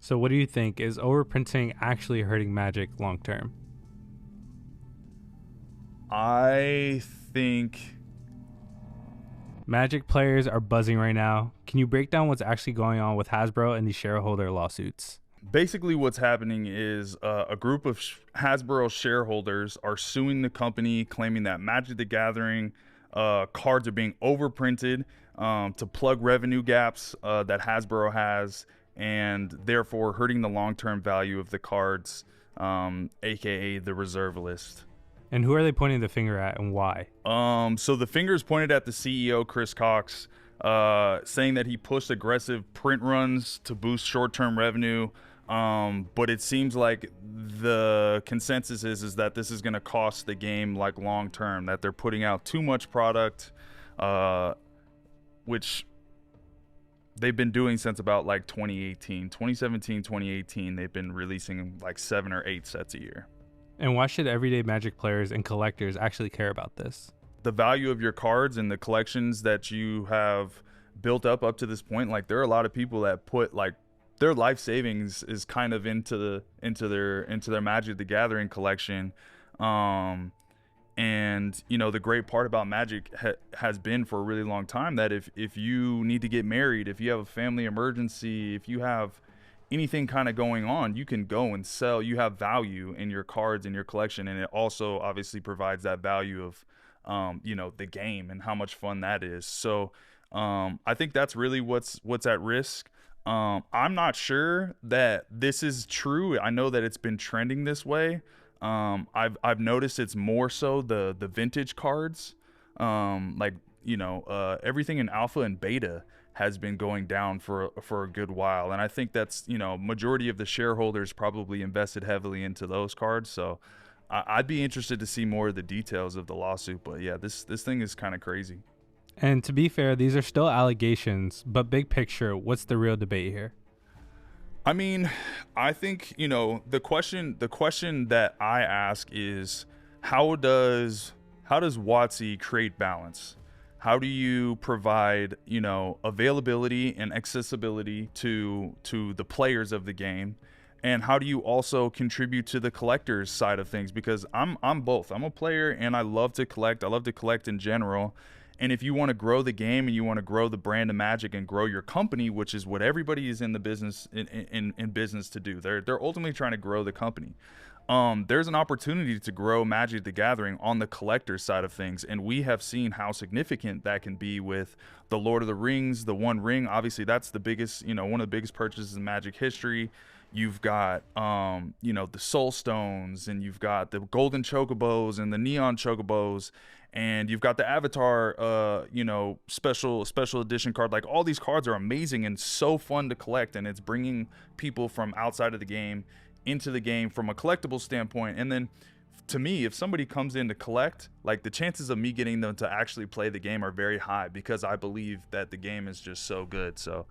So, what do you think? Is overprinting actually hurting Magic long term? I think Magic players are buzzing right now. Can you break down what's actually going on with Hasbro and the shareholder lawsuits? basically what's happening is a group of Hasbro shareholders are suing the company, claiming that Magic the Gathering cards are being overprinted to plug revenue gaps that Hasbro has, and therefore hurting the long-term value of the cards, aka the reserve list. And who are they pointing the finger at and why? So the finger is pointed at the CEO, Chris Cox, saying that he pushed aggressive print runs to boost short-term revenue. But it seems like the consensus is that this is going to cost the game like long term, that they're putting out too much product, which they've been doing since about like 2018, 2017, 2018. They've been releasing like 7 or 8 sets a year. And why should everyday Magic players and collectors actually care about this? The value of your cards and the collections that you have built up to this point, like there are a lot of people that put like their life savings is kind of into their Magic the Gathering collection. And you know, the great part about Magic has been for a really long time that if you need to get married, if you have a family emergency, if you have anything kind of going on, you can go and sell. You have value in your cards in your collection, and it also obviously provides that value of you know, the game and how much fun that is. So I think that's really what's at risk. I'm not sure that this is true. I know that it's been trending this way. I've noticed it's more so the vintage cards. Like, you know, everything in alpha and beta has been going down for a good while, and I think that's, you know, majority of the shareholders probably invested heavily into those cards. So I'd be interested to see more of the details of the lawsuit. But yeah, this thing is kind of crazy. And to be fair, these are still allegations, but big picture, what's the real debate here? I mean, I think, you know, the question that I ask is how does WotC create balance? How do you provide, you know, availability and accessibility to the players of the game? And how do you also contribute to the collectors side of things? Because I'm both. I'm a player and I love to collect. I love to collect in general. And if you want to grow the game and you want to grow the brand of Magic and grow your company, which is what everybody is in the business in business to do, they're ultimately trying to grow the company. There's an opportunity to grow Magic the Gathering on the collector side of things, and we have seen how significant that can be with the Lord of the Rings, the One Ring. Obviously, that's the biggest, you know, one of the biggest purchases in Magic history. You've got, you know, the Soul Stones, and you've got the Golden Chocobos and the Neon Chocobos, and you've got the Avatar, you know, special edition card. Like, all these cards are amazing and so fun to collect, and it's bringing people from outside of the game into the game from a collectible standpoint. And then to me, if somebody comes in to collect, like, the chances of me getting them to actually play the game are very high because I believe that the game is just so good. So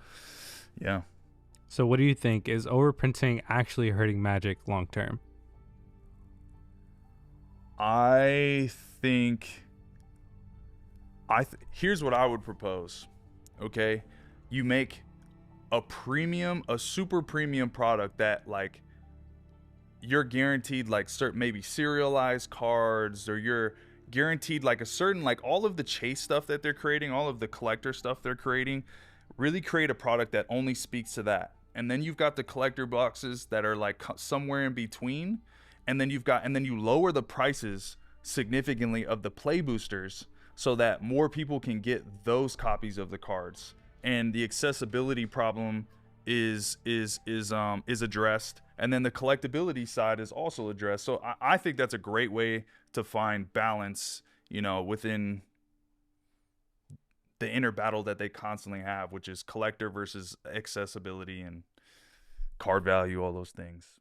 yeah. So, what do you think? Is overprinting actually hurting Magic long term? I think here's what I would propose. Okay, you make a super premium product that, like, you're guaranteed like certain, maybe serialized cards, or you're guaranteed like a certain, like, all of the chase stuff that they're creating, all of the collector stuff they're creating. Really create a product that only speaks to that. And then you've got the collector boxes that are like somewhere in between. And then you lower the prices significantly of the play boosters so that more people can get those copies of the cards, and the accessibility problem is addressed, and then the collectability side is also addressed. So I think that's a great way to find balance, you know, within the inner battle that they constantly have, which is collector versus accessibility and card value, all those things.